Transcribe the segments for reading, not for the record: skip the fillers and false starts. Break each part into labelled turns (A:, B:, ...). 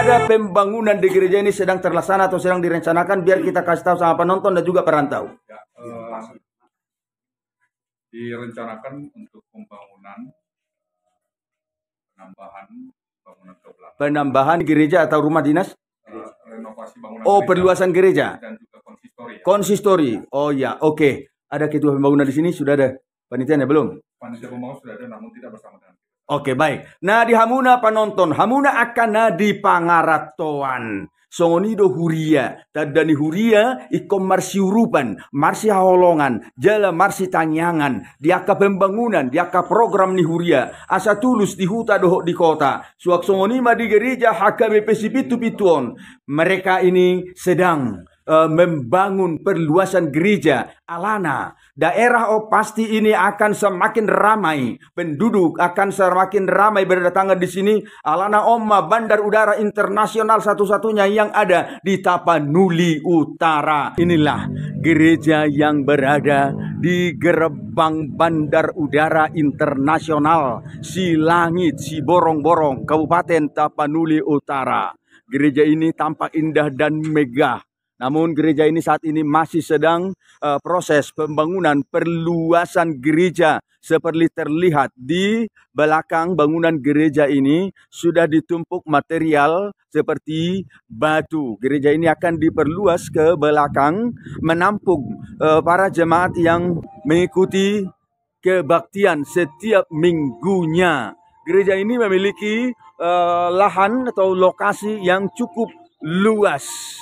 A: ada pembangunan di gereja ini sedang terlaksana atau sedang direncanakan, biar kita kasih tahu sama penonton dan juga perantau.
B: Ya, direncanakan untuk pembangunan
A: penambahan gereja atau rumah dinas,
B: renovasi bangunan
A: gereja. Perluasan gereja
B: dan juga konsistori.
A: Konsistori. Oh ya, oke. Ada ketua pembangunan di sini, sudah ada panitianya belum?
B: Panitia pembangunan sudah ada, namun tidak bersama dengan kita.
A: Oke, baik. Nah, di hamuna penonton, hamuna akan di pangaratoan. Songonido huria, tadani huria, ikom marsi urupan, marsi haolongan, jala marsi tanyangan, diaka pembangunan, diaka program ni huria, asa tulus di huta dohok di kota, suak songonima di gereja HKBP Sipitu Pituon. Mereka ini sedang membangun perluasan gereja Alana. Daerah pasti ini akan semakin ramai, penduduk akan semakin ramai berdatangan di sini. Alana Oma, bandar udara internasional satu-satunya yang ada di Tapanuli Utara. Inilah gereja yang berada di gerbang bandar udara internasional Silangit, Siborong-Borong, Kabupaten Tapanuli Utara. Gereja ini tampak indah dan megah. Namun gereja ini saat ini masih sedang proses pembangunan perluasan gereja. Seperti terlihat di belakang bangunan gereja ini sudah ditumpuk material seperti batu. Gereja ini akan diperluas ke belakang, menampung para jemaat yang mengikuti kebaktian setiap minggunya. Gereja ini memiliki lahan atau lokasi yang cukup luas.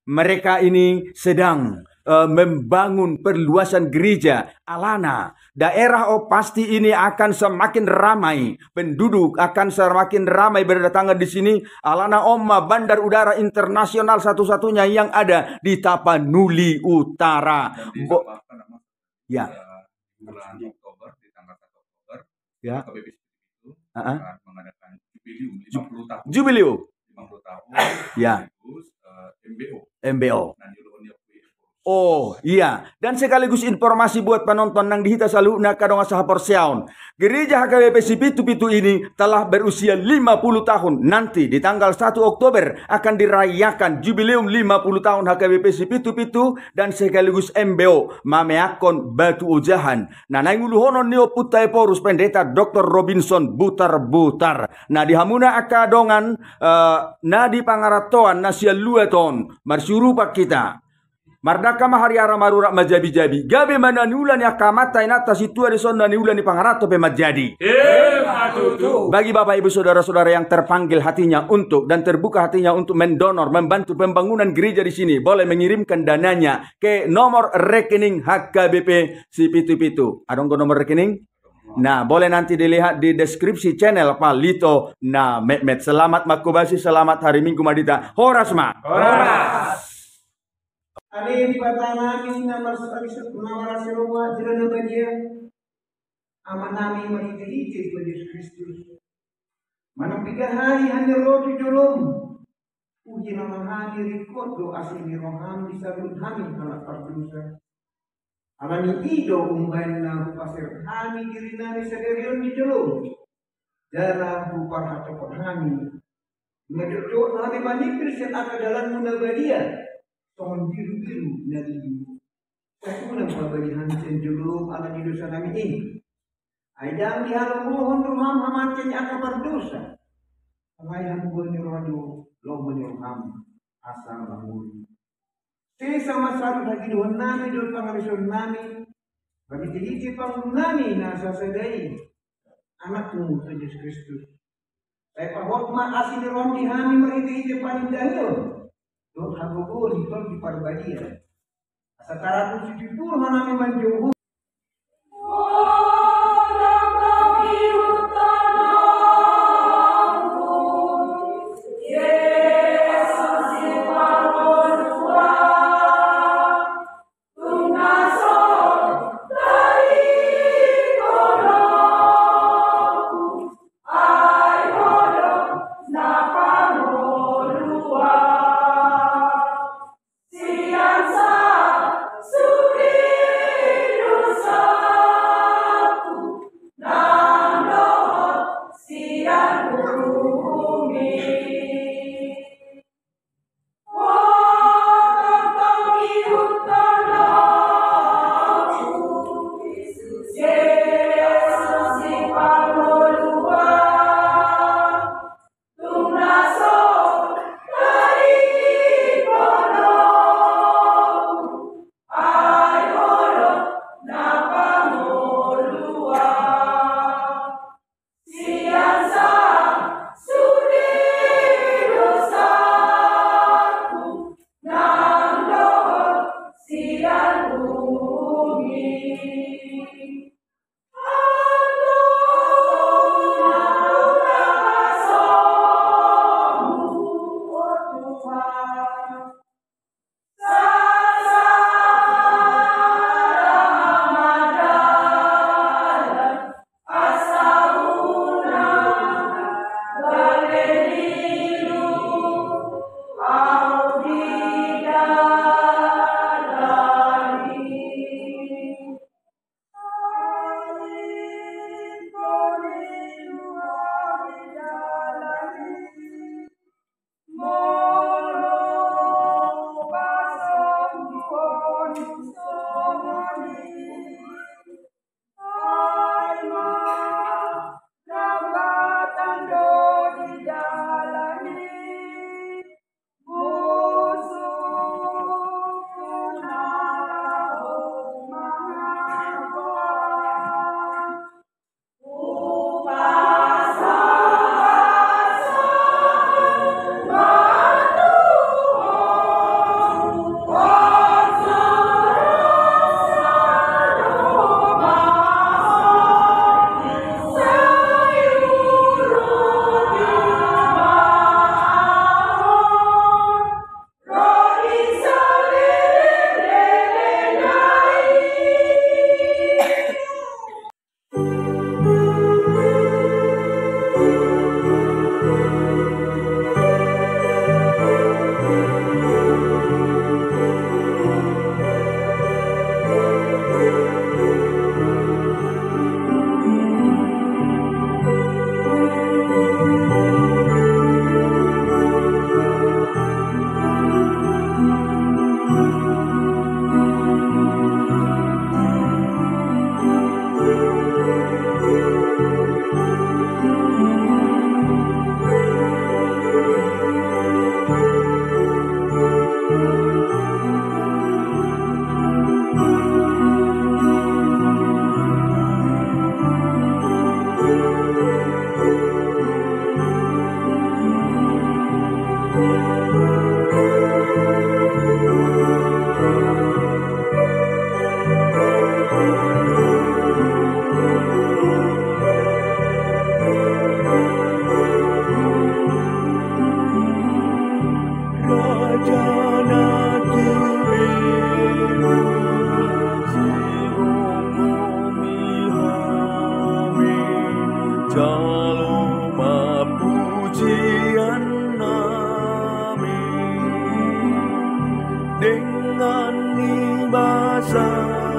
A: Mereka ini sedang membangun perluasan gereja Alana. Daerah pasti ini akan semakin ramai, penduduk akan semakin ramai berdatangan di sini. Alana Oma, bandar udara internasional satu-satunya yang ada di Tapanuli Utara. Ya.
B: Bulan Oktober, di tanggal 1 Oktober,
A: ya.
B: KBP itu akan mengadakan jubilium 50 tahun.
A: Jubilium
B: 50 tahun.
A: Ya. MBO.
B: Oh
A: iya, dan sekaligus informasi buat penonton nang dihita selalu nak kadang asaha porsiaun. Gereja HKBP Sipitu-Pitu ini telah berusia 50 tahun. Nanti di tanggal 1 Oktober akan dirayakan jubileum 50 tahun HKBP Sipitu-Pitu dan sekaligus MBO mameakon batu ujahan. Nah, nainguluhonon nio putai porus pendeta Dr. Robinson Butar-Butar. Nah, di hamuna akadongan na di pangaratoan na sia luaton marsyurupa kita. Mardaka mahari ara marurak majabi-jabi. Gabe mananulan ya kamata inata situ ada sonda niulan di pangarato pe majadi. Bagi Bapak Ibu saudara-saudara yang terpanggil hatinya untuk dan terbuka hatinya untuk mendonor, membantu pembangunan gereja di sini, boleh mengirimkan dananya ke nomor rekening HKBP Sipitu-Pitu. Ada nomor rekening? Nah, boleh nanti dilihat di deskripsi channel Pak Lito. Nah, Mehmet, selamat makubasi, selamat hari Minggu Madita. Horas, Ma.
C: Horas. Ani di namin na marsabisot namarasi rumah jalan dia aman nami menitilit pada Yesus Kristus. Manampigahay hanya roti julum. Uji naman hani rikot do asin ni roham disarun hamin anak pardusa. Alani ido umbayan na pasir hani diri nami saderion di julum. Dalam rupar hatokot hani. Ngedok hani manipir set akadalan munabadia. Tolong biru-biru dari saya pun memberikan cenderung ala di dosa kami ini. Ayam di halam mohon rumah hamatin akan berdosa. Ayam bukan rodo lo menyuham asal bangun. Saya sama satu lagi doa nami doa pengarisan nami bagi diri pangun nami nasa sedai anakmu Yesus Kristus. Saya pahok mak asli roh di hami meriti paling dahulu. Doa hagogo di tol di parbadia. Sekarang tu sipur mana memang jauh.
A: Doma pujian nami dengan ibasamu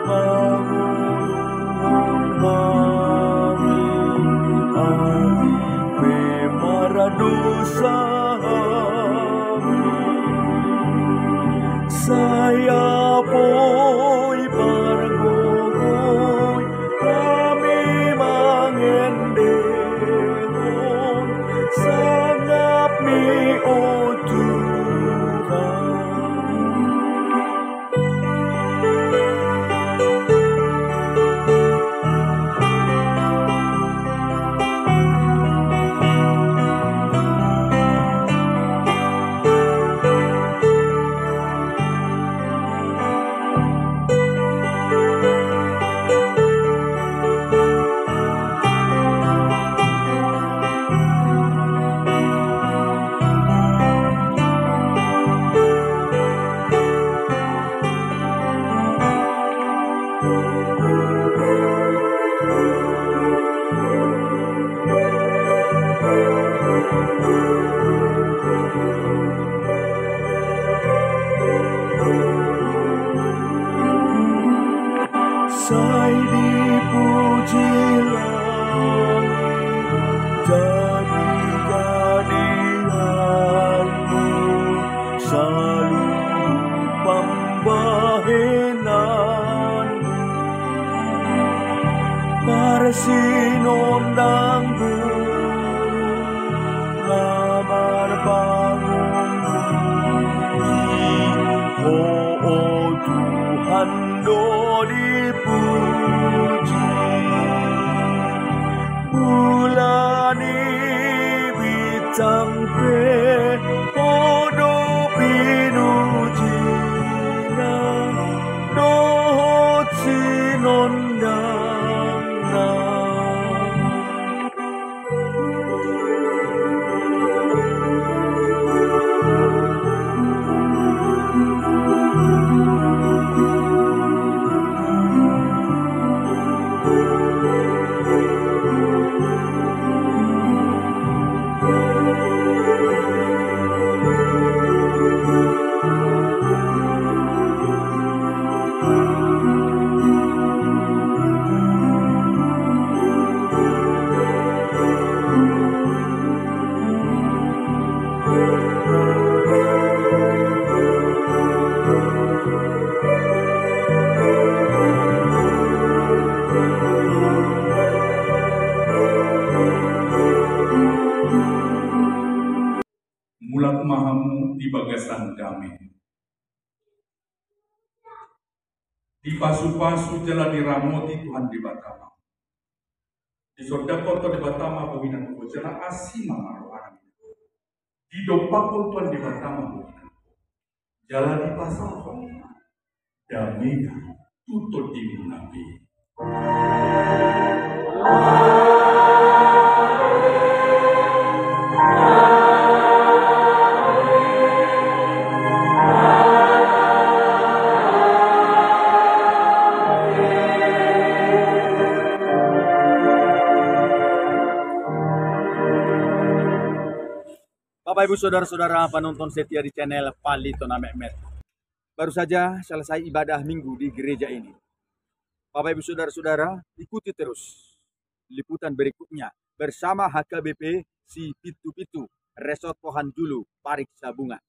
A: mengulung kami pemara dosa saya poi pargogoy kami mangendengon sangat mi o Tuhan. Sai dipuji langit jadi-jadianmu seluruh pembahenanmu parsinondangmu lamar bangunmu oh Tuhan do dipuji bulani bintang pe podo pinujina dohot sinondangna.
B: Mulat mahamu di bagasan kami. Di pasu-pasu jala diramoti Tuhan di Batama. Di sodakota di Batama bawinan ko jala asima maroan. Di dopakon Tuhan di Batama bawinan ko. Jala di pasal ko. Damina tutut di nabi.
A: Bapak Ibu Saudara-saudara penonton setia di channel Palitona Mehmet. Baru saja selesai ibadah minggu di gereja ini. Bapak Ibu Saudara-saudara, ikuti terus liputan berikutnya bersama HKBP Si Pitu-Pitu Resort Pohan Julu Parik Sabunga.